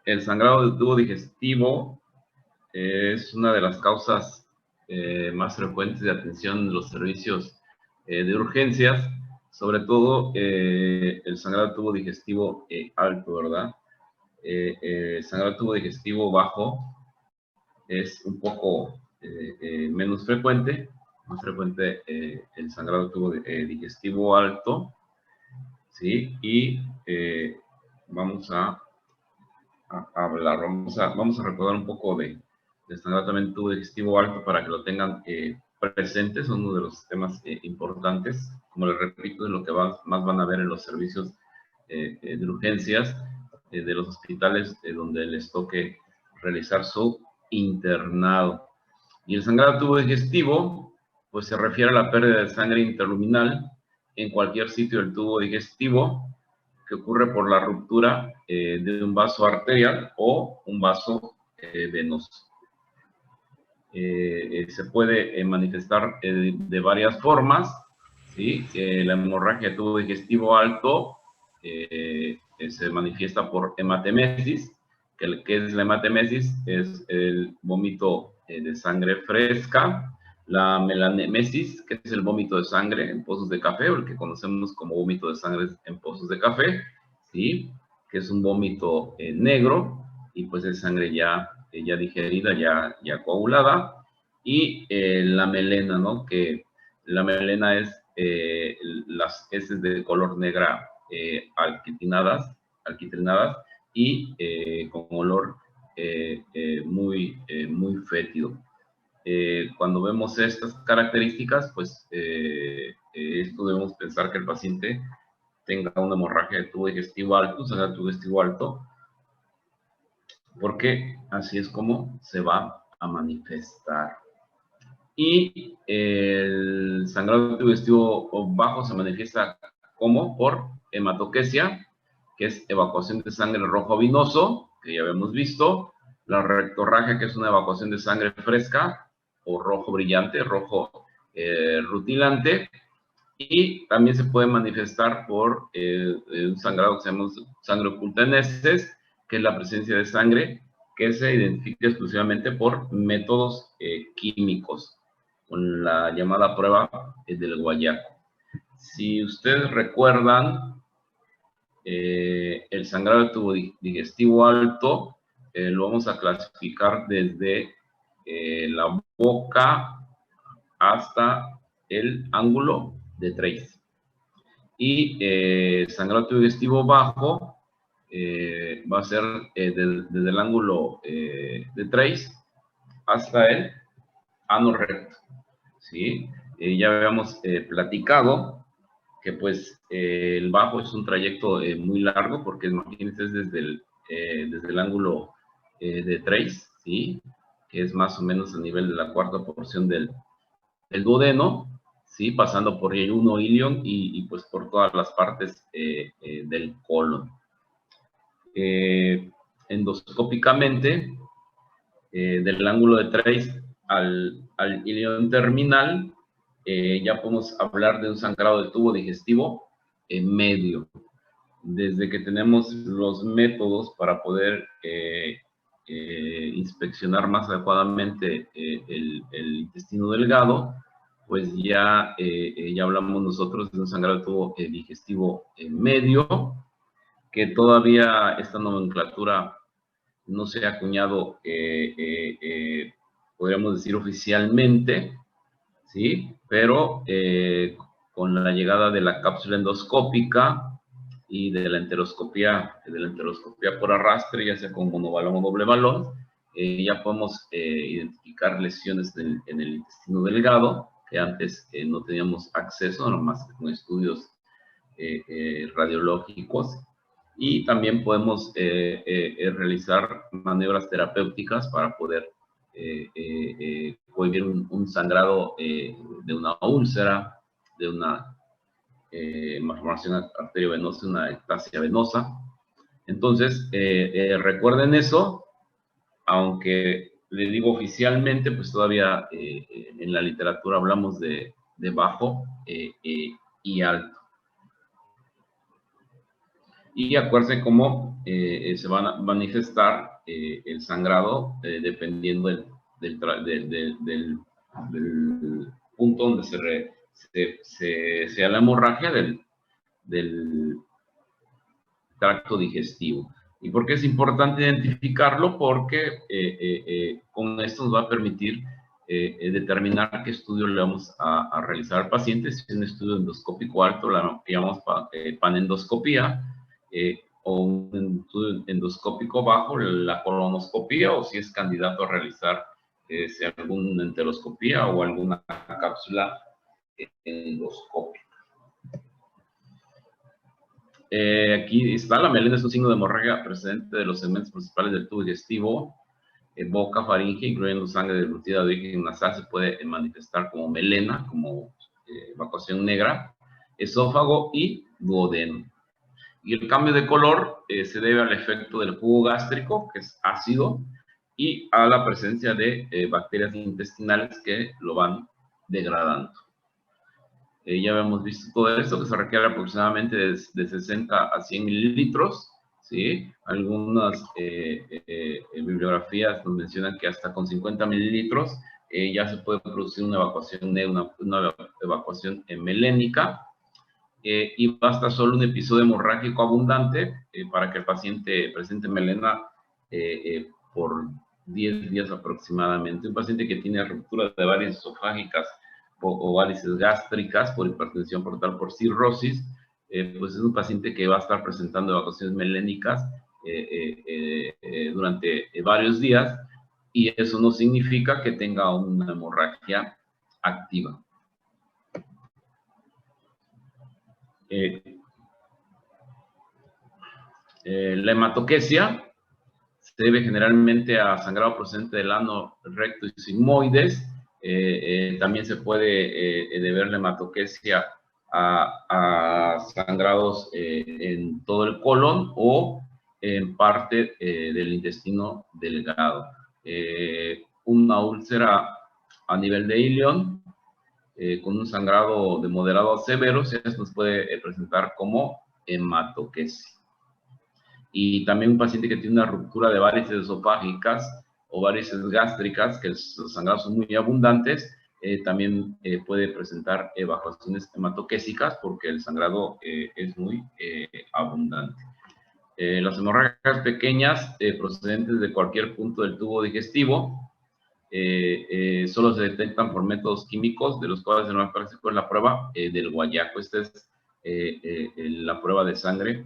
El sangrado del tubo digestivo es una de las causas más frecuentes de atención en los servicios de urgencias, sobre todo el sangrado del tubo digestivo alto, ¿verdad? El sangrado del tubo digestivo bajo es un poco menos frecuente, más frecuente el sangrado del tubo digestivo alto, ¿sí? Y vamos a hablar, vamos a recordar un poco de sangrado también tubo digestivo alto para que lo tengan presentes, son uno de los temas importantes, como les repito, es lo que más van a ver en los servicios de urgencias de los hospitales donde les toque realizar su internado. Y el sangrado tubo digestivo, pues se refiere a la pérdida de sangre interluminal en cualquier sitio del tubo digestivo que ocurre por la ruptura de un vaso arterial o un vaso venoso. Se puede manifestar de varias formas, ¿sí? La hemorragia de tubo digestivo alto se manifiesta por hematemesis, que es la hematemesis, es el vómito de sangre fresca, la melanemesis, que es el vómito de sangre en pozos de café, o el que conocemos como vómito de sangre en pozos de café, ¿sí? Que es un vómito negro, y pues es sangre ya digerida, ya coagulada, y la melena, ¿no? Que la melena es las heces de color negra alquitrinadas y con olor muy fétido. Cuando vemos estas características, pues esto debemos pensar que el paciente tenga una hemorragia de tubo digestivo alto, sangrado de tubo digestivo alto, porque así es como se va a manifestar. Y el sangrado digestivo bajo se manifiesta como por hematoquesia, que es evacuación de sangre rojo vinoso, que ya habíamos visto, la rectorragia, que es una evacuación de sangre fresca o rojo brillante, rojo rutilante, y también se puede manifestar por un sangrado que se llama sangre oculta en heces, que es la presencia de sangre que se identifica exclusivamente por métodos químicos, con la llamada prueba del guayaco. Si ustedes recuerdan, el sangrado del tubo digestivo alto lo vamos a clasificar desde la boca hasta el ángulo de Trace. Y sangrado digestivo bajo va a ser desde el ángulo de Trace hasta el ano recto, ¿sí? Ya habíamos platicado que pues el bajo es un trayecto muy largo, porque imagínense es desde el ángulo de Trace, ¿sí? Que es más o menos a nivel de la cuarta porción del duodeno, ¿sí? Pasando por el 1 ilion y pues por todas las partes del colon. Endoscópicamente, del ángulo de Trace al ilion terminal, ya podemos hablar de un sangrado de tubo digestivo medio. Desde que tenemos los métodos para poder inspeccionar más adecuadamente el intestino delgado, pues ya hablamos nosotros de un sangrado de tubo digestivo medio, que todavía esta nomenclatura no se ha acuñado, podríamos decir oficialmente, ¿sí? Pero con la llegada de la cápsula endoscópica y de la enteroscopía por arrastre, ya sea con monobalón o doble balón, ya podemos identificar lesiones en el intestino delgado, que antes no teníamos acceso, nomás con estudios radiológicos, y también podemos realizar maniobras terapéuticas para poder cohibir un sangrado de una úlcera, de una malformación arteriovenosa, una ectasia venosa. Entonces, recuerden eso, aunque le digo oficialmente, pues todavía en la literatura hablamos de bajo y alto. Y acuérdense cómo se va a manifestar el sangrado dependiendo del punto donde sea la hemorragia del tracto digestivo. ¿Y por qué es importante identificarlo? Porque con esto nos va a permitir determinar qué estudio le vamos a realizar al paciente, si es un estudio endoscópico alto, la que llamamos panendoscopía, o un estudio endoscópico bajo, la colonoscopía, o si es candidato a realizar si alguna enteroscopía o alguna cápsula endoscópica. Aquí está, la melena es un signo de hemorragia presente de los segmentos principales del tubo digestivo, boca, faringe, incluyendo sangre deglutida de origen nasal, se puede manifestar como melena, como evacuación negra, esófago y duodeno. Y el cambio de color se debe al efecto del jugo gástrico, que es ácido, y a la presencia de bacterias intestinales que lo van degradando. Ya habíamos visto todo esto, que se requiere aproximadamente de 60 a 100 mililitros, ¿sí? Algunas bibliografías nos mencionan que hasta con 50 mililitros ya se puede producir una evacuación, una evacuación melénica, y basta solo un episodio hemorrágico abundante para que el paciente presente melena por 10 días aproximadamente. Un paciente que tiene ruptura de varices esofágicas o varices gástricas por hipertensión portal por cirrosis, pues es un paciente que va a estar presentando evacuaciones melénicas durante varios días, y eso no significa que tenga una hemorragia activa. La hematoquesia se debe generalmente a sangrado procedente del ano, recto y sigmoides. También se puede deber la hematoquesia a sangrados en todo el colon o en parte del intestino delgado. Una úlcera a nivel de ilion con un sangrado de moderado a severo se nos puede presentar como hematoquesia. Y también un paciente que tiene una ruptura de varices esofágicas o varices gástricas, que los sangrados son muy abundantes, también puede presentar evacuaciones hematoquésicas porque el sangrado es muy abundante. Las hemorragias pequeñas procedentes de cualquier punto del tubo digestivo solo se detectan por métodos químicos, de los cuales el más práctico es la prueba del guayaco. Esta es la prueba de sangre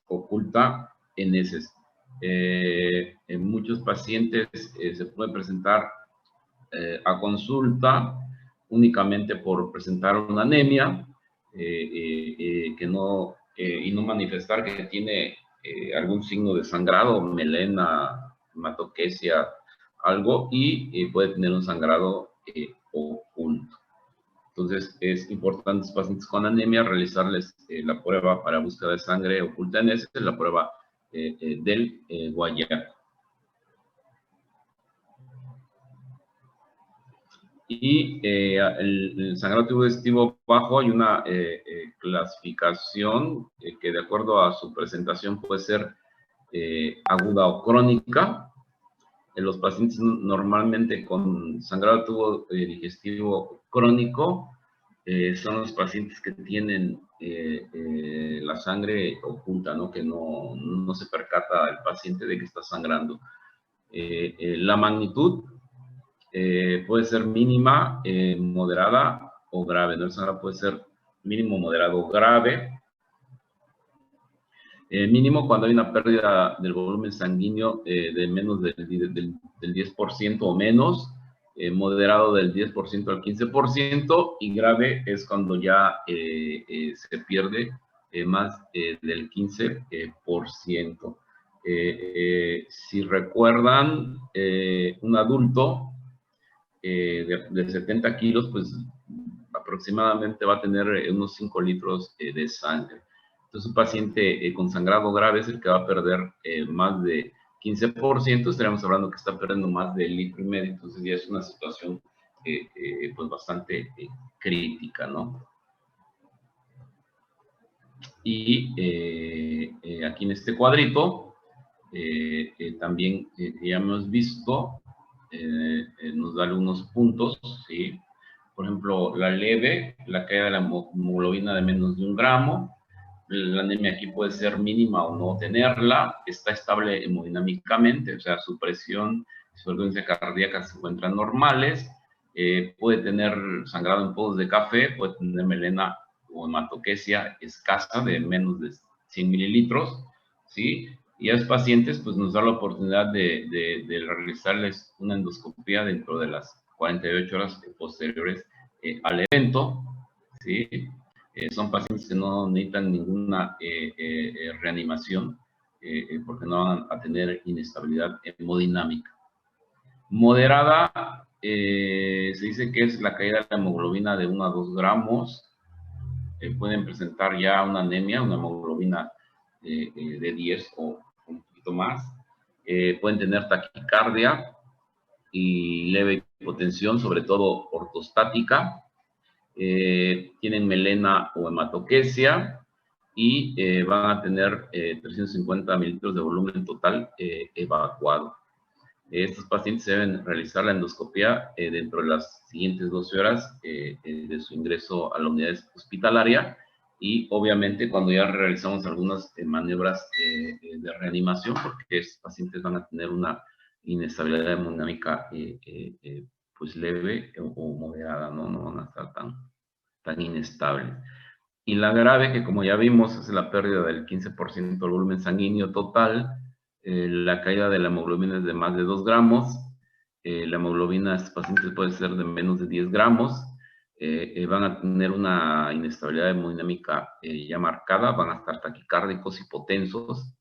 oculta en heces. En muchos pacientes se puede presentar a consulta únicamente por presentar una anemia y no manifestar que tiene algún signo de sangrado, melena, hematoquesia, algo, y puede tener un sangrado oculto. Entonces, es importante a los pacientes con anemia realizarles la prueba para búsqueda de sangre oculta en heces, la prueba del guayaco. Y el sangrado tubo digestivo bajo, hay una clasificación que de acuerdo a su presentación puede ser aguda o crónica. Los pacientes normalmente con sangrado tubo digestivo crónico son los pacientes que tienen la sangre oculta, ¿no? Que no se percata el paciente de que está sangrando. La magnitud puede ser mínima, moderada o grave, ¿no? El sangrado puede ser mínimo, moderado o grave. Mínimo cuando hay una pérdida del volumen sanguíneo de menos del 10% o menos, moderado del 10% al 15%, y grave es cuando ya se pierde más del 15%. Si recuerdan, un adulto de 70 kilos, pues aproximadamente va a tener unos 5 litros de sangre. Entonces, un paciente con sangrado grave es el que va a perder más de 15%, estaríamos hablando que está perdiendo más de 1,5 litros, entonces ya es una situación pues bastante crítica, ¿no? Y aquí en este cuadrito, también ya hemos visto, nos da algunos puntos, ¿sí? Por ejemplo, la leve, la caída de la hemoglobina de menos de 1 gramo, la anemia aquí puede ser mínima o no tenerla, está estable hemodinámicamente, o sea, su presión y su frecuencia cardíaca se encuentran normales, puede tener sangrado en pozos de café, puede tener melena o hematoquesia escasa de menos de 100 mililitros, ¿sí? Y a los pacientes, pues nos da la oportunidad de realizarles una endoscopía dentro de las 48 horas posteriores al evento, ¿sí? Son pacientes que no necesitan ninguna reanimación porque no van a tener inestabilidad hemodinámica. Moderada, se dice que es la caída de la hemoglobina de 1 a 2 gramos. Pueden presentar ya una anemia, una hemoglobina de 10 o un poquito más. Pueden tener taquicardia y leve hipotensión, sobre todo ortostática. Tienen melena o hematoquesia y van a tener 350 mililitros de volumen total evacuado. Estos pacientes deben realizar la endoscopia dentro de las siguientes 12 horas de su ingreso a la unidad hospitalaria y obviamente cuando ya realizamos algunas maniobras de reanimación porque estos pacientes van a tener una inestabilidad hemodinámica pues leve o moderada, ¿no? Van a estar tan inestables. Y la grave, que como ya vimos, es la pérdida del 15% del volumen sanguíneo total, la caída de la hemoglobina es de más de 2 gramos, la hemoglobina de estos pacientes puede ser de menos de 10 gramos, van a tener una inestabilidad hemodinámica ya marcada, van a estar taquicárdicos, hipotensos,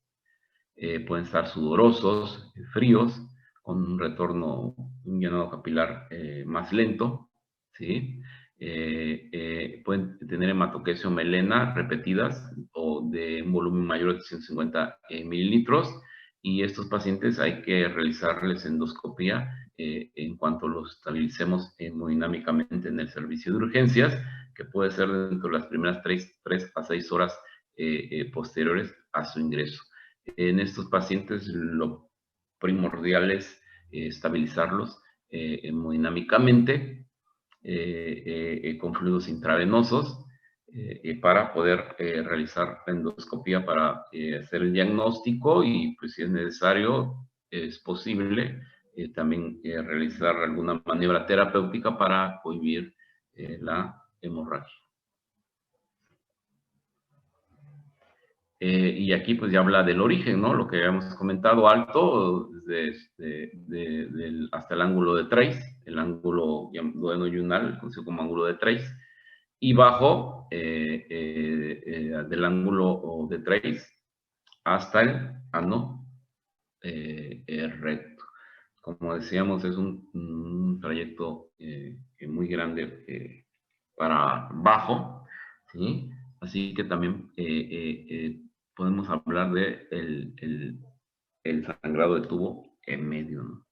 pueden estar sudorosos, fríos, con un retorno, un llenado capilar más lento, ¿sí? Pueden tener hematoquesia o melena repetidas o de un volumen mayor de 150 mililitros y estos pacientes hay que realizarles endoscopía en cuanto los estabilicemos hemodinámicamente en el servicio de urgencias, que puede ser dentro de las primeras 3 a 6 horas posteriores a su ingreso. En estos pacientes lo primordial es estabilizarlos hemodinámicamente con fluidos intravenosos para poder realizar la endoscopía para hacer el diagnóstico y pues si es necesario, es posible también realizar alguna maniobra terapéutica para cohibir la hemorragia. Y aquí pues ya habla del origen, ¿no? Lo que habíamos comentado, alto, hasta el ángulo de Trace, el ángulo duodenoyunal, conocido como ángulo de Trace, y bajo del ángulo de Trace hasta el ano recto. Como decíamos, es un trayecto muy grande para abajo, ¿sí? Así que también podemos hablar de el sangrado de tubo en medio, ¿no?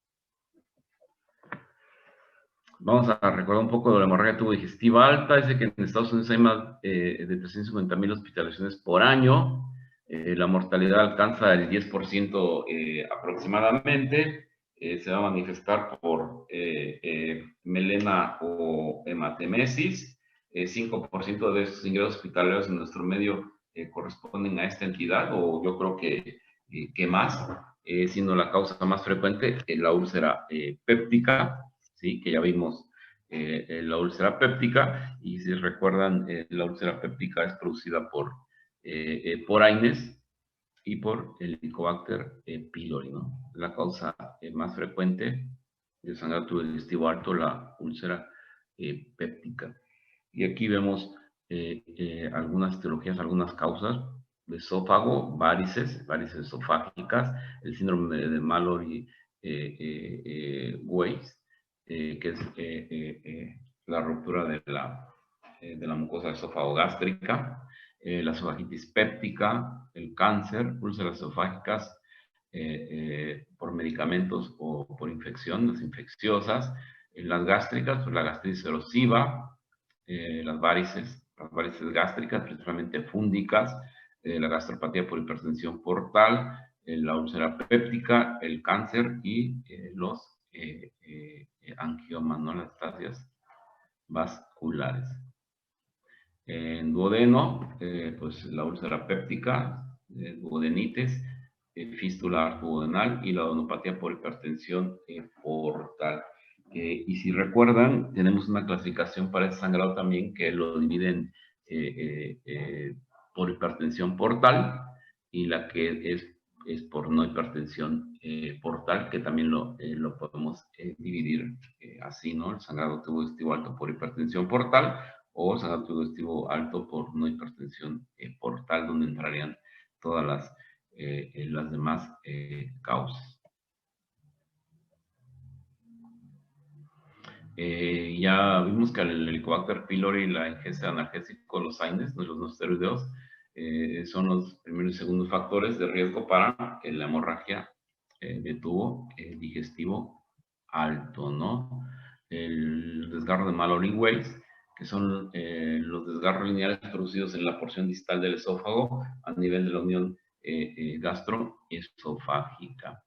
Vamos a recordar un poco de la hemorragia de tubo digestiva alta. Dice que en Estados Unidos hay más de 350,000 hospitalizaciones por año. La mortalidad alcanza el 10% aproximadamente. Se va a manifestar por melena o hematemesis. 5% de esos ingresos hospitalarios en nuestro medio corresponden a esta entidad, o yo creo que más, siendo la causa más frecuente la úlcera péptica. ¿Sí? Que ya vimos la úlcera péptica, y si recuerdan, la úlcera péptica es producida por AINES y por el Helicobacter pylori, ¿no? La causa más frecuente de sangrado tubo digestivo alto, la úlcera péptica. Y aquí vemos algunas etiologías, algunas causas de esófago, varices esofágicas, el síndrome de Mallory-Weiss, que es la ruptura de la mucosa esófago-gástrica, la esofagitis péptica, el cáncer, úlceras esofágicas por medicamentos o por infección, las infecciosas, las gástricas, pues la gastritis erosiva, las varices gástricas, principalmente fúngicas, la gastropatía por hipertensión portal, la úlcera péptica, el cáncer y los angiomas, ¿no? Las metastasis vasculares. En duodeno, pues la úlcera péptica, duodenitis, fístula arterioduodenal y la duodenopatía por hipertensión portal. Y si recuerdan, tenemos una clasificación para ese sangrado también que lo dividen por hipertensión portal y la que es por no hipertensión portal, que también lo podemos dividir así, ¿no? El sangrado tubo alto por hipertensión portal o sangrado digestivo alto por no hipertensión portal, donde entrarían todas las demás causas. Ya vimos que el Helicobacter pylori y la ingesta de analgésicos, los AINES, los no esteroideos, son los primeros y segundos factores de riesgo para la hemorragia de tubo digestivo alto, ¿no? El desgarro de Mallory-Weiss, que son los desgarros lineales producidos en la porción distal del esófago a nivel de la unión gastroesofágica.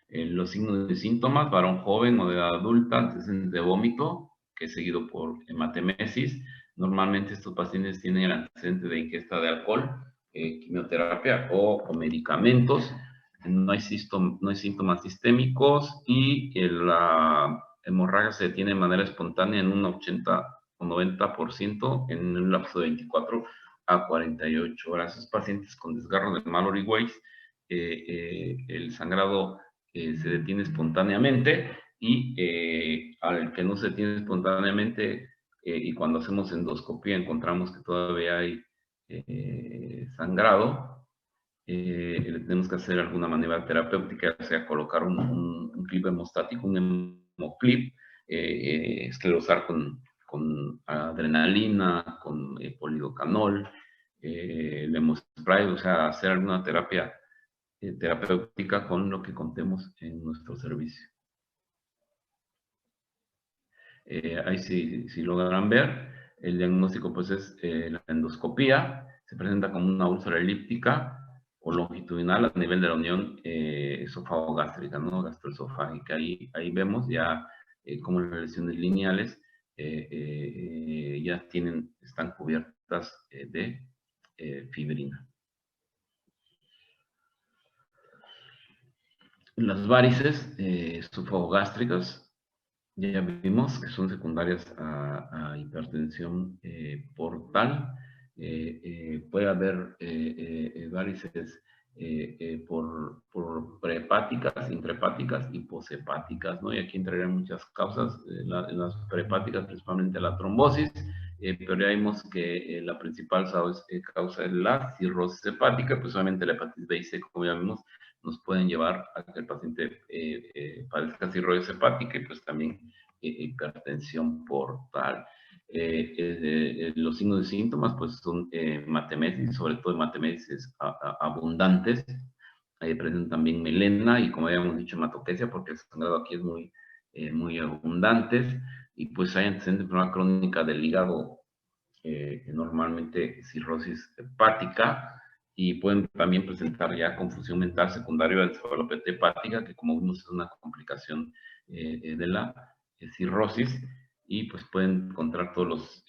Los signos de síntomas: varón joven o de edad adulta, antecedentes de vómito, que es seguido por hematemesis. Normalmente estos pacientes tienen el antecedente de ingesta de alcohol, quimioterapia o medicamentos. No hay síntomas sistémicos y la hemorragia se detiene de manera espontánea en un 80 o 90% en un lapso de 24 a 48 horas. Esos pacientes con desgarro de Mallory-Weiss, el sangrado se detiene espontáneamente y al que no se detiene espontáneamente y cuando hacemos endoscopía encontramos que todavía hay sangrado, tenemos que hacer alguna maniobra terapéutica, o sea, colocar un clip hemostático, un hemoclip, esclerosar con adrenalina, con polidocanol, el hemospray, o sea, hacer alguna terapia terapéutica con lo que contemos en nuestro servicio. Ahí si logran ver, el diagnóstico pues es la endoscopía, se presenta como una úlcera elíptica o longitudinal a nivel de la unión esófago-gástrica, ¿no? Gastroesofágica. Ahí vemos ya cómo las lesiones lineales ya están cubiertas de fibrina. Las varices esofagogástricas ya vimos que son secundarias a hipertensión portal. Puede haber varices por prehepáticas, intrahepáticas y poshepáticas, ¿no? Y aquí entrarían muchas causas, en las prehepáticas principalmente la trombosis, pero ya vimos que la principal causa es la cirrosis hepática, pues solamente la hepatitis B y C, como ya vimos, nos pueden llevar a que el paciente padezca cirrosis hepática y pues también hipertensión portal. Los signos de síntomas pues son hematemesis, sobre todo hematemesis abundantes, presentan también melena y como habíamos dicho hematoquesia, porque el sangrado aquí es muy abundante, y pues hay antecedentes de enfermedad crónica del hígado, normalmente cirrosis hepática, y pueden también presentar ya confusión mental secundaria de encefalopatía hepática, que como vimos es una complicación de la cirrosis, y pues pueden encontrar todos los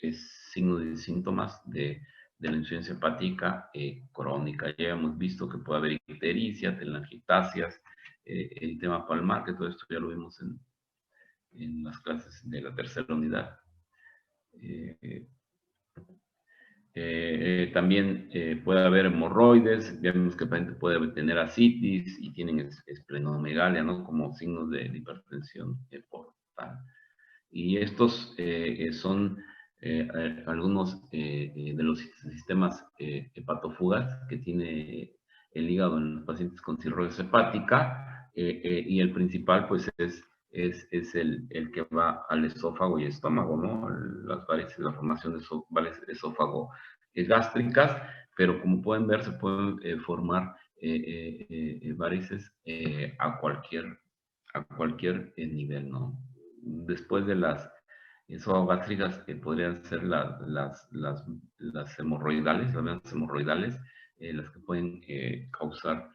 signos y síntomas de la insuficiencia hepática crónica. Ya hemos visto que puede haber ictericia, telangiectasias, eritema palmar, que todo esto ya lo vimos en las clases de la tercera unidad. También puede haber hemorroides, vemos que el paciente puede tener ascitis y tienen esplenomegalia, ¿no? Como signos de hipertensión portal. Y estos son algunos de los sistemas hepatofugas que tiene el hígado en los pacientes con cirrosis hepática, y el principal pues es el que va al esófago y estómago, ¿no? Las varices, la formación de varices esófago gástricas, pero como pueden ver se pueden formar varices a cualquier nivel, ¿no? Después de las esofagogástricas, que podrían ser las hemorroidales, las venas hemorroidales, las que pueden causar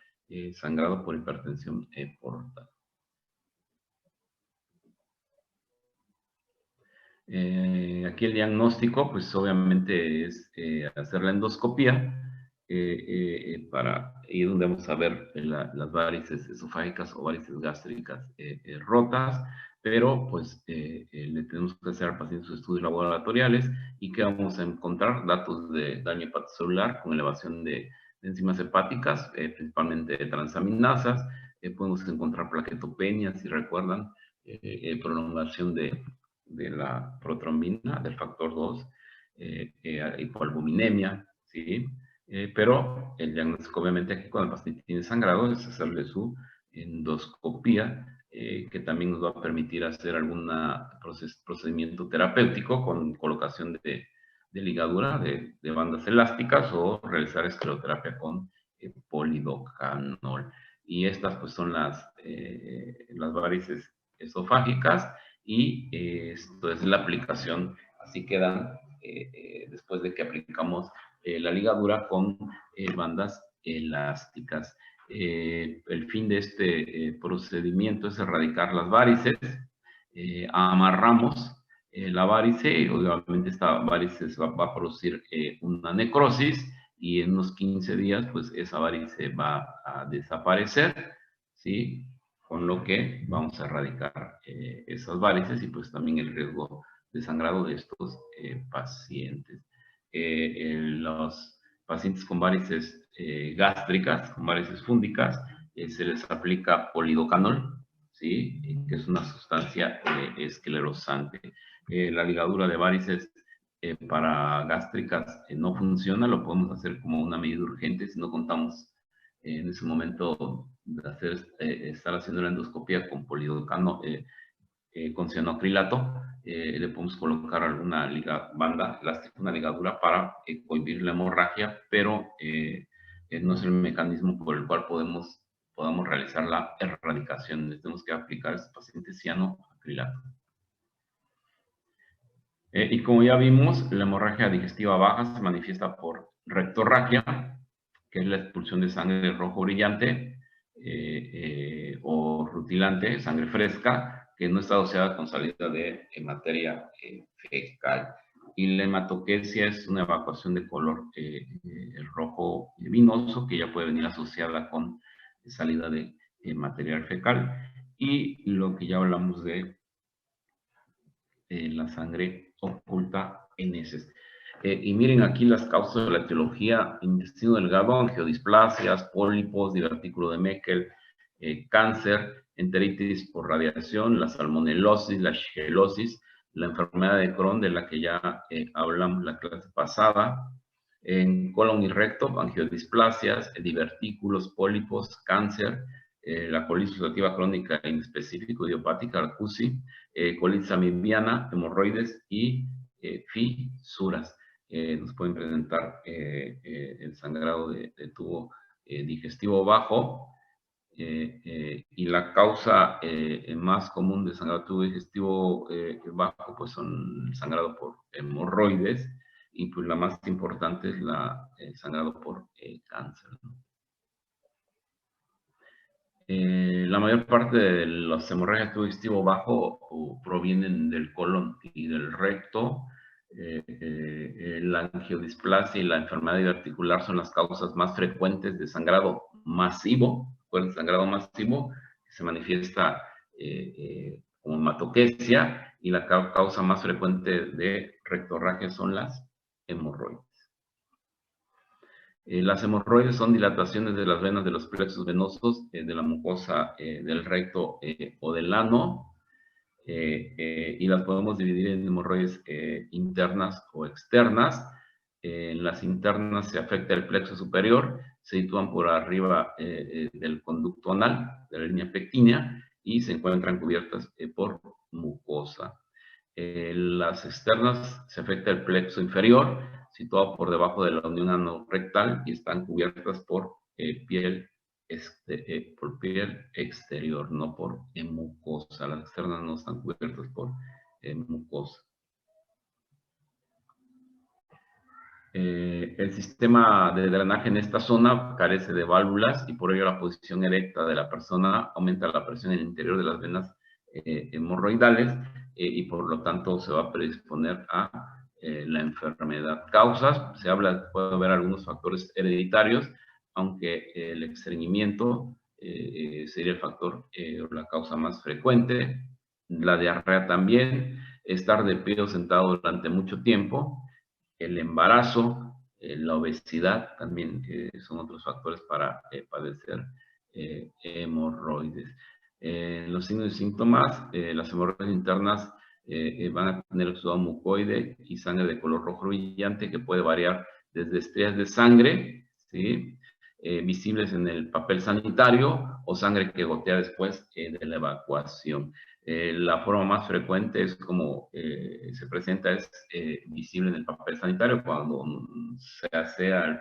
sangrado por hipertensión portal. Aquí el diagnóstico, pues obviamente es hacer la endoscopía para ir donde vamos a ver las varices esofágicas o varices gástricas rotas, pero pues le tenemos que hacer al paciente sus estudios laboratoriales y que vamos a encontrar datos de daño hepatocelular con elevación de enzimas hepáticas, principalmente de transaminasas, podemos encontrar plaquetopenia, si recuerdan, prolongación de la protrombina, del factor 2, hipoalbuminemia, ¿sí? Pero el diagnóstico, obviamente, aquí cuando el paciente tiene sangrado, es hacerle su endoscopía, que también nos va a permitir hacer algún procedimiento terapéutico con colocación de ligadura de bandas elásticas o realizar escleroterapia con polidocanol. Y estas pues son las varices esofágicas y esto es la aplicación, así quedan después de que aplicamos la ligadura con bandas elásticas. El fin de este procedimiento es erradicar las varices, amarramos la varice y obviamente esta varice va a producir una necrosis y en unos 15 días pues esa varice va a desaparecer, ¿sí? Con lo que vamos a erradicar esas varices y pues también el riesgo de sangrado de estos pacientes. Los pacientes con varices gástricas, con varices fúngicas, se les aplica polidocanol, ¿sí? Que es una sustancia esclerosante. La ligadura de varices para gástricas no funciona, lo podemos hacer como una medida urgente si no contamos en ese momento de estar haciendo la endoscopía con polidocano, con cianoacrilato, le podemos colocar alguna banda elástica, una ligadura para cohibir la hemorragia, pero no es el mecanismo por el cual podamos realizar la erradicación. Le tenemos que aplicar a este paciente cianoacrilato. Y como ya vimos, la hemorragia digestiva baja se manifiesta por rectorragia, que es la expulsión de sangre rojo brillante o rutilante, sangre fresca, que no está asociada con salida de materia fecal. Y la hematoquesia es una evacuación de color rojo vinoso, que ya puede venir asociada con salida de material fecal. Y lo que ya hablamos de la sangre oculta en heces. Y miren aquí las causas de la etiología: intestino delgado, angiodisplasias, pólipos, divertículo de Meckel, cáncer, enteritis por radiación, la salmonelosis, la shigelosis, la enfermedad de Crohn, de la que ya hablamos la clase pasada, en colon y recto, angiodisplasias, divertículos, pólipos, cáncer, la colitis ulcerativa crónica inespecífica idiopática, ARCUSI, colitis amibiana, hemorroides y fisuras. Nos pueden presentar el sangrado de tubo digestivo bajo, y la causa más común de sangrado de tubo digestivo bajo pues son el sangrado por hemorroides, y pues la más importante es el sangrado por cáncer, ¿no? La mayor parte de las hemorragias de tubo digestivo bajo provienen del colon y del recto. La angiodisplasia y la enfermedad diverticular son las causas más frecuentes de sangrado masivo. El sangrado masivo que se manifiesta como hematoquesia, y la causa más frecuente de rectorragia son las hemorroides. Las hemorroides son dilataciones de las venas de los plexos venosos de la mucosa del recto o del ano, y las podemos dividir en hemorroides internas o externas. En las internas se afecta el plexo superior, se sitúan por arriba del conducto anal, de la línea pectínea, y se encuentran cubiertas por mucosa. Las externas se afecta el plexo inferior, situado por debajo de la unión anorrectal, y están cubiertas por piel exterior, no por mucosa. Las externas no están cubiertas por mucosa. El sistema de drenaje en esta zona carece de válvulas y por ello la posición erecta de la persona aumenta la presión en el interior de las venas hemorroidales y por lo tanto se va a predisponer a la enfermedad. Causas, se habla, puede haber algunos factores hereditarios, aunque el estreñimiento sería el factor o la causa más frecuente. La diarrea también, estar de pie o sentado durante mucho tiempo, el embarazo, la obesidad también son otros factores para padecer hemorroides. Los signos y síntomas, las hemorroides internas van a tener exudado mucoide y sangre de color rojo brillante que puede variar desde estrellas de sangre, ¿sí? Visibles en el papel sanitario o sangre que gotea después de la evacuación. La forma más frecuente es como se presenta, es visible en el papel sanitario cuando se asea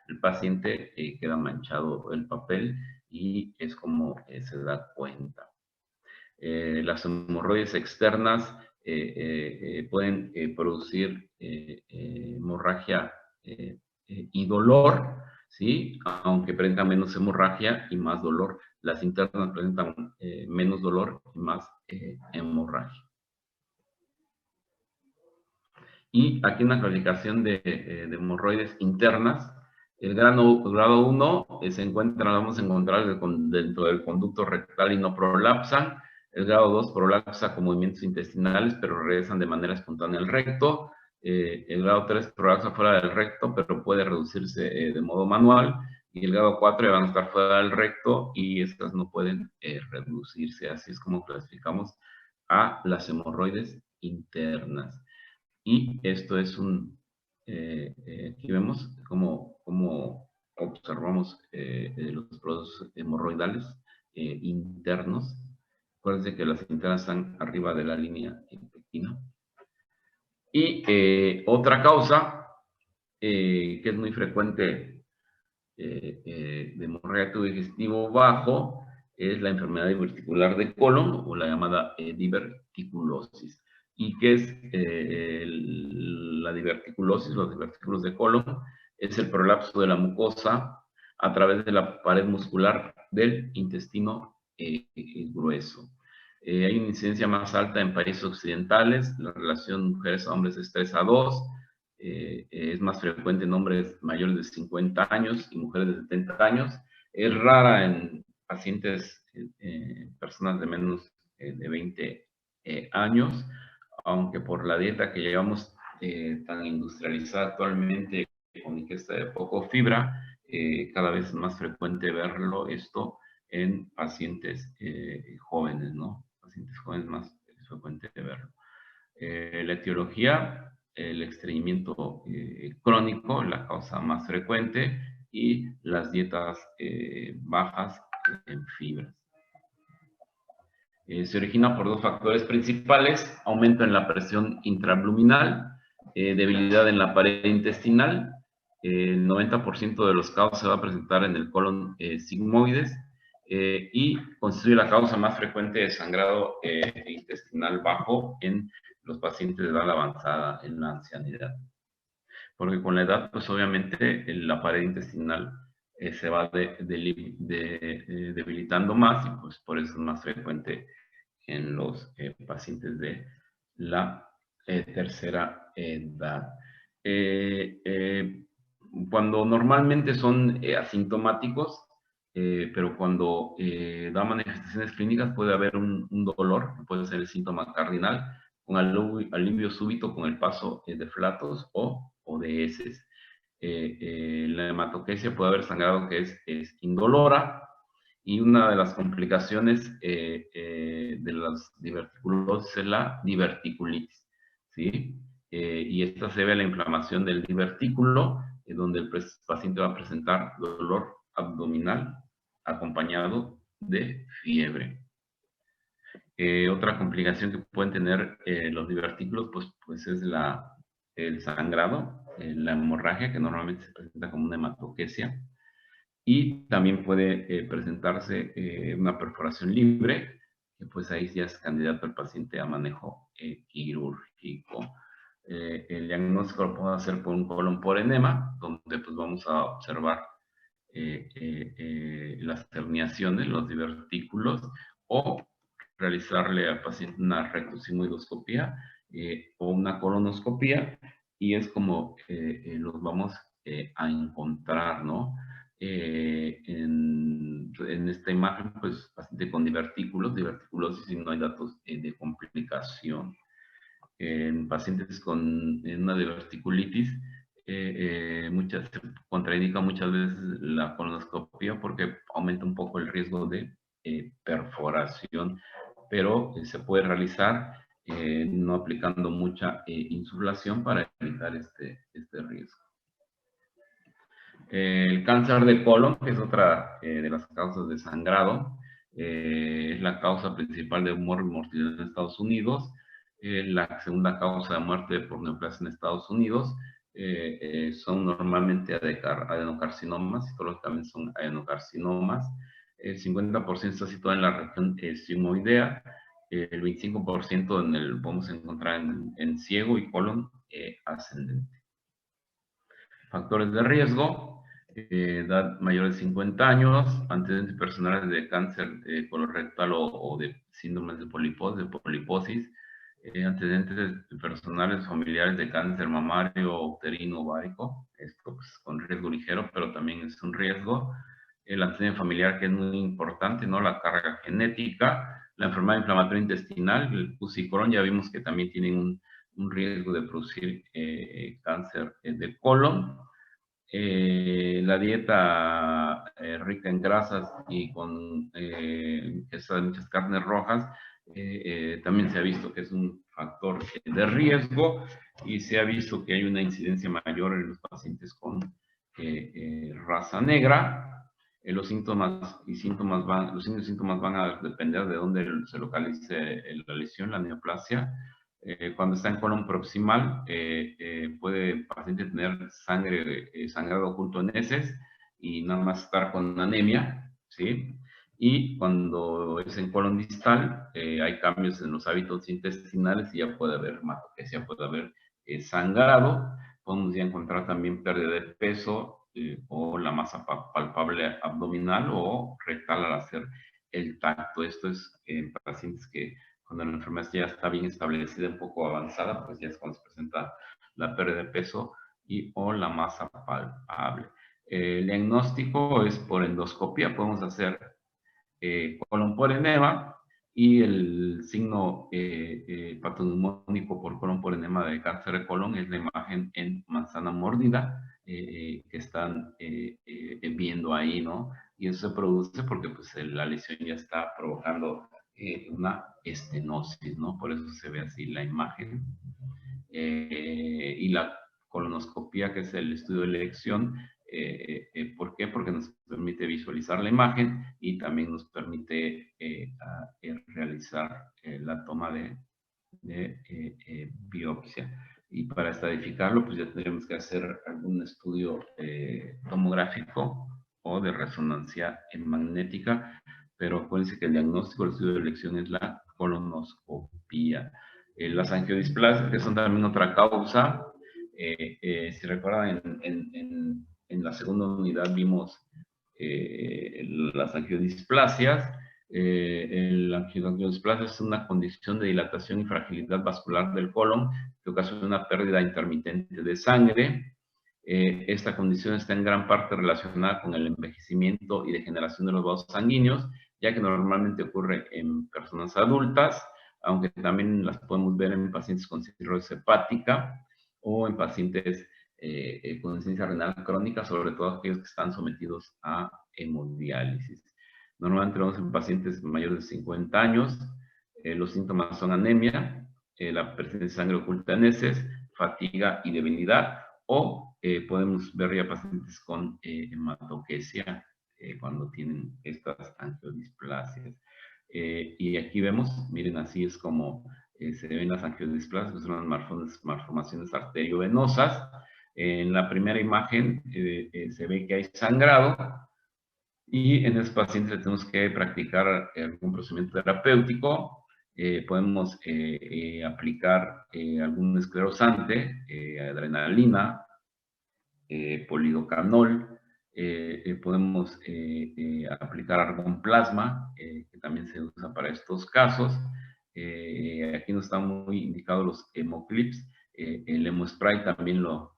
el paciente, queda manchado el papel y es como se da cuenta. Las hemorroides externas pueden producir hemorragia y dolor, ¿sí? Aunque presentan menos hemorragia y más dolor. Las internas presentan menos dolor y más hemorragia. Y aquí una calificación de hemorroides internas. El grado 1 se encuentra, vamos a encontrar dentro del conducto rectal y no prolapsan. El grado 2 prolapsa con movimientos intestinales, pero regresan de manera espontánea al recto. El grado 3 prolapsa fuera del recto, pero puede reducirse de modo manual. Y el grado 4 van a estar fuera del recto y estas no pueden reducirse. Así es como clasificamos a las hemorroides internas. Y esto es aquí vemos cómo observamos los procesos hemorroidales internos. Acuérdense que las internas están arriba de la línea pectina. Y otra causa que es muy frecuente de hemorragia tubo digestivo bajo es la enfermedad diverticular de colon o la llamada diverticulosis. ¿Y qué es la diverticulosis? Los divertículos de colon es el prolapso de la mucosa a través de la pared muscular del intestino grueso. Hay una incidencia más alta en países occidentales, la relación mujeres a hombres es 3:2, es más frecuente en hombres mayores de 50 años y mujeres de 70 años. Es rara en pacientes, personas de menos de 20 años, aunque por la dieta que llevamos tan industrializada actualmente, con ingesta de poco fibra, cada vez es más frecuente verlo esto en pacientes jóvenes, ¿no? Pacientes jóvenes más frecuente verlo. La etiología, el estreñimiento crónico, la causa más frecuente, y las dietas bajas en fibras. Se origina por dos factores principales: aumento en la presión intraabdominal, debilidad en la pared intestinal. El 90% de los casos se va a presentar en el colon sigmoides y constituye la causa más frecuente de sangrado intestinal bajo en los pacientes de edad avanzada, en la ancianidad. Porque con la edad, pues obviamente la pared intestinal se va debilitando más y pues por eso es más frecuente en los pacientes de la tercera edad. Cuando normalmente son asintomáticos, pero cuando da manifestaciones clínicas puede haber un dolor, puede ser el síntoma cardinal, un alivio súbito con el paso de flatos o de heces. La hematoquesia puede haber sangrado que es indolora, y una de las complicaciones de las diverticulosis es la diverticulitis, ¿sí? Y esta se debe a la inflamación del divertículo, donde el paciente va a presentar dolor abdominal acompañado de fiebre. Otra complicación que pueden tener los divertículos, pues es el sangrado, la hemorragia, que normalmente se presenta como una hematoquesia. Y también puede presentarse una perforación libre, que pues ahí ya es candidato el paciente a manejo quirúrgico. el diagnóstico lo podemos hacer por un colon por enema, donde pues vamos a observar las herniaciones, los divertículos, o realizarle al paciente una rectosigmoidoscopía o una colonoscopía, y es como los vamos a encontrar, ¿no? En esta imagen, pues, paciente con diverticulosis, y no hay datos de complicación. En pacientes con una diverticulitis, se contraindica muchas veces la colonoscopia porque aumenta un poco el riesgo de perforación, pero se puede realizar no aplicando mucha insuflación para evitar este riesgo. El cáncer de colon, que es otra de las causas de sangrado, es la causa principal de mortalidad en Estados Unidos, la segunda causa de muerte por neoplasia en Estados Unidos. Son normalmente adenocarcinomas, psicológicamente son adenocarcinomas. El 50% está situado en la región sigmoidea, el 25% podemos encontrar en ciego y colon ascendente. Factores de riesgo: edad mayor de 50 años, antecedentes personales de cáncer colorectal o de síndromes de poliposis, antecedentes personales familiares de cáncer mamario, uterino, ovárico, esto pues, con riesgo ligero, pero también es un riesgo. El antecedente familiar, que es muy importante, ¿no? La carga genética, la enfermedad inflamatoria intestinal, el pus y Crohn, ya vimos que también tienen un riesgo de producir cáncer de colon. La dieta rica en grasas y con muchas carnes rojas, también se ha visto que es un factor de riesgo, y se ha visto que hay una incidencia mayor en los pacientes con raza negra. Los síntomas y síntomas van a depender de dónde se localice la lesión, la neoplasia. Cuando está en colon proximal, puede el paciente tener sangrado oculto en heces y nada más estar con anemia, ¿sí? Y cuando es en colon distal, hay cambios en los hábitos intestinales y ya puede haber hematoquesia, puede haber sangrado. Podemos ya encontrar también pérdida de peso o la masa palpable abdominal o rectal al hacer el tacto. Esto es en pacientes que cuando la enfermedad ya está bien establecida, un poco avanzada, pues ya es cuando se presenta la pérdida de peso o la masa palpable. El diagnóstico es por endoscopia, podemos hacer colon por enema, y el signo patognomónico por colon por enema de cáncer de colon es la imagen en manzana mordida que están viendo ahí, ¿no? Y eso se produce porque pues, la lesión ya está provocando una estenosis, ¿no? Por eso se ve así la imagen. Y la colonoscopia, que es el estudio de la elección. ¿Por qué? Porque nos permite visualizar la imagen y también nos permite realizar la toma de biopsia. Y para estadificarlo, pues ya tendremos que hacer algún estudio tomográfico o de resonancia magnética, pero acuérdense que el diagnóstico del estudio de elección es la colonoscopia. Las angiodisplasias, que son también otra causa. Si recuerdan, en la segunda unidad vimos las angiodisplasias. La angiodisplasia es una condición de dilatación y fragilidad vascular del colon que ocasiona una pérdida intermitente de sangre. Esta condición está en gran parte relacionada con el envejecimiento y degeneración de los vasos sanguíneos, ya que normalmente ocurre en personas adultas, aunque también las podemos ver en pacientes con cirrosis hepática o en pacientes con insuficiencia renal crónica, sobre todo aquellos que están sometidos a hemodiálisis. Normalmente vemos en pacientes mayores de 50 años. Los síntomas son anemia, la presencia de sangre oculta en heces, fatiga y debilidad, o podemos ver ya pacientes con hematoquesia cuando tienen estas angiodisplasias. Y aquí vemos, miren, así es como se ven las angiodisplasias, que son las malformaciones arteriovenosas. En la primera imagen se ve que hay sangrado, y en esos pacientes le tenemos que practicar algún procedimiento terapéutico. podemos aplicar algún esclerosante, adrenalina, polidocanol, podemos aplicar argón plasma, que también se usa para estos casos. Aquí no están muy indicados los hemoclips. El hemospray también lo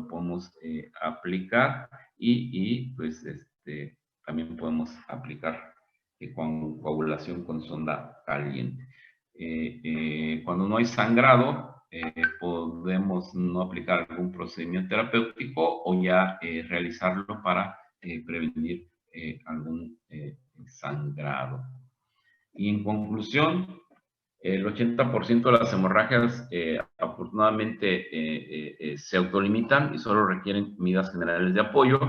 podemos aplicar y pues también podemos aplicar con coagulación con sonda caliente. Cuando no hay sangrado, podemos no aplicar algún procedimiento terapéutico o ya realizarlo para prevenir algún sangrado. Y en conclusión, el 80% de las hemorragias afortunadamente se autolimitan y solo requieren medidas generales de apoyo.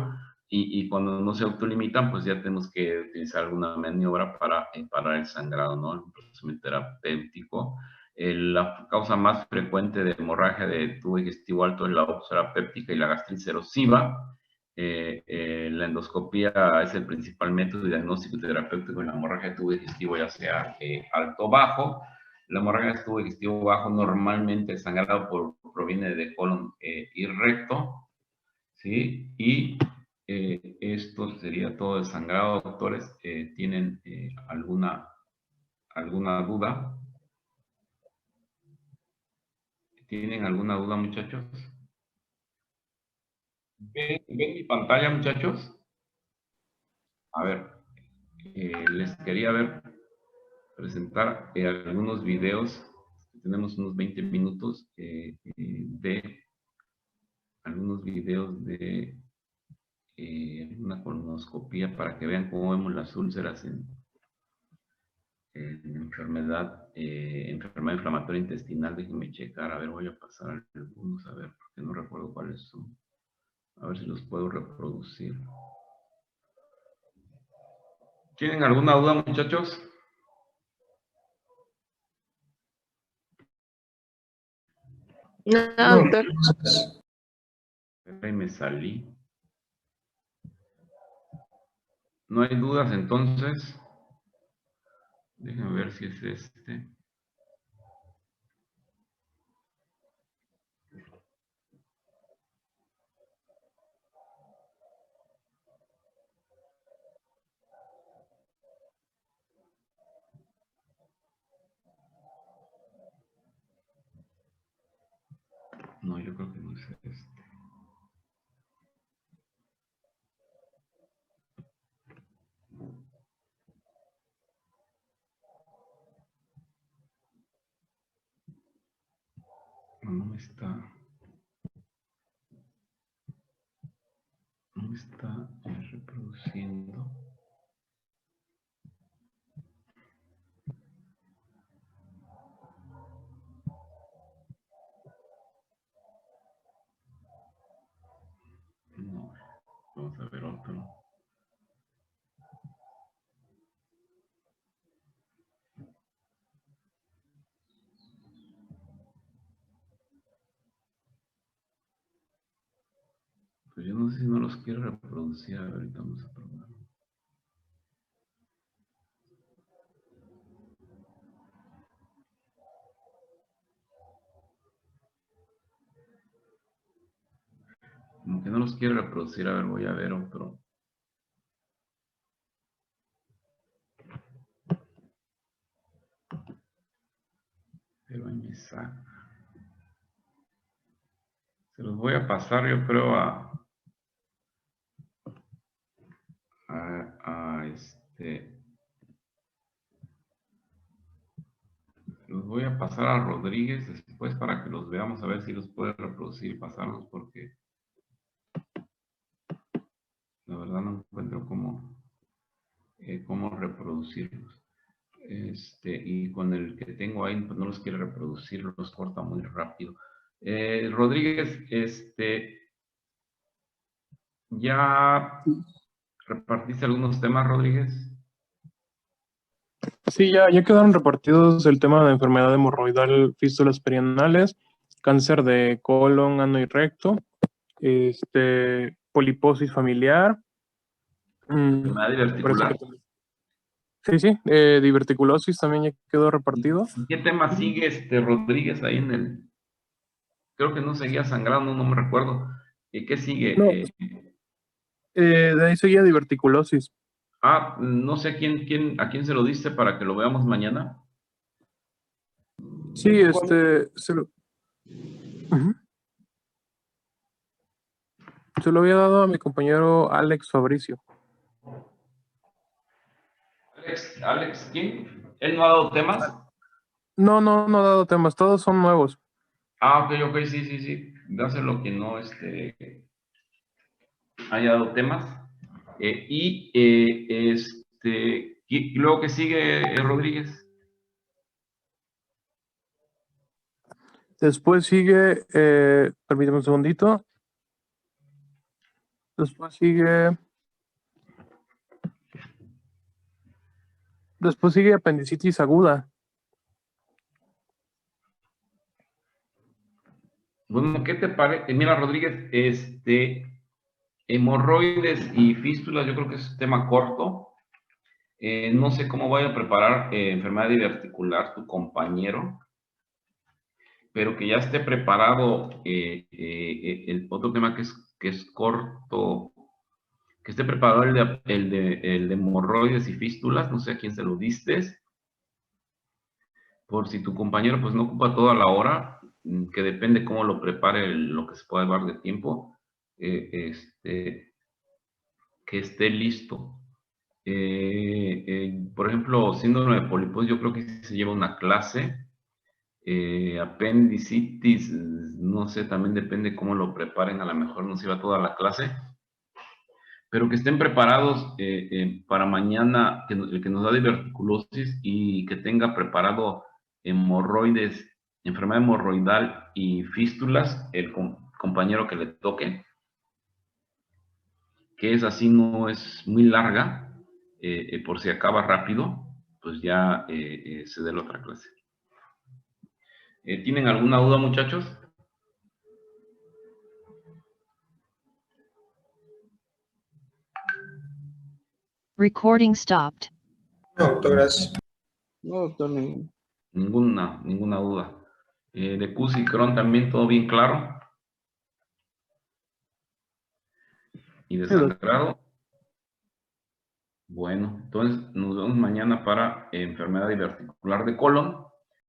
Y cuando no se autolimitan, pues ya tenemos que utilizar alguna maniobra para parar el sangrado, ¿no? El procedimiento terapéutico. La causa más frecuente de hemorragia de tubo digestivo alto es la úlcera péptica y la gastritis erosiva. La endoscopía es el principal método de diagnóstico y terapéutico en la hemorragia de tubo digestivo, ya sea alto o bajo. La hemorragia de tubo digestivo bajo, normalmente el sangrado proviene de colon y recto, ¿sí? Y esto sería todo el sangrado, doctores. ¿Tienen alguna duda? ¿Tienen alguna duda, muchachos? ¿Ven mi pantalla, muchachos? A ver, les quería presentar algunos videos. Tenemos unos 20 minutos de algunos videos de una colonoscopía para que vean cómo vemos las úlceras en enfermedad inflamatoria intestinal. Déjenme checar, a ver, voy a pasar algunos, a ver, porque no recuerdo cuáles son. A ver si los puedo reproducir. ¿Tienen alguna duda, muchachos? No, doctor. Ahí me salí. ¿No hay dudas entonces? Déjenme ver si es este. No, yo creo que no es este. No me está. No me está reproduciendo. No, vamos a ver otro. Pues yo no sé si no los quiero reproducir. A ver, ahorita vamos a probar. Como que no los quiero reproducir. A ver, voy a ver otro. Pero ahí me saca. Se los voy a pasar, yo creo, los voy a pasar a Rodríguez después para que los veamos, a ver si los puede reproducir y pasarlos, porque la verdad no encuentro cómo reproducirlos. Y con el que tengo ahí, pues no los quiere reproducir, los corta muy rápido. Rodríguez, ¿ya repartiste algunos temas, Rodríguez? Sí, ya quedaron repartidos el tema de enfermedad hemorroidal, fístulas perianales, cáncer de colon, ano y recto, poliposis familiar. Enfermedad diverticular. Sí, sí, diverticulosis también ya quedó repartido. ¿Qué tema sigue Rodríguez ahí en el? Creo que no seguía sangrando, no me recuerdo. ¿Qué No, sigue? de ahí seguía diverticulosis. No sé a quién se lo diste para que lo veamos mañana. Sí, ujú. Se lo había dado a mi compañero Alex Fabricio. Alex, ¿quién? ¿Él no ha dado temas? No, no, no ha dado temas, todos son nuevos. Ok, sí, sí, sí. Dáselo que no haya dado temas. Y luego que sigue Rodríguez. Después sigue, permíteme un segundito. Después sigue apendicitis aguda. Bueno, ¿qué te parece? Mira, Rodríguez, hemorroides y fístulas, yo creo que es un tema corto. No sé cómo vaya a preparar enfermedad diverticular tu compañero, pero que ya esté preparado el otro tema que es corto, que esté preparado el de hemorroides y fístulas, no sé a quién se lo diste, por si tu compañero pues no ocupa toda la hora, que depende cómo lo prepare lo que se pueda llevar de tiempo, eh, este, que esté listo. Por ejemplo, síndrome de pólipo, yo creo que sí se lleva una clase. Apendicitis, no sé, también depende cómo lo preparen, a lo mejor no se lleva toda la clase, pero que estén preparados para mañana, el que nos da diverticulosis y que tenga preparado hemorroides, enfermedad hemorroidal y fístulas, el compañero que le toque, que es así, no es muy larga, por si acaba rápido, pues ya se dé la otra clase. ¿Tienen alguna duda, muchachos? Recording stopped. No, doctor, gracias. No, doctor, Ninguna duda. De CUS y Crohn también todo bien claro. Y de Sí, doctor. sangrado. Bueno, entonces nos vemos mañana para enfermedad diverticular de colon.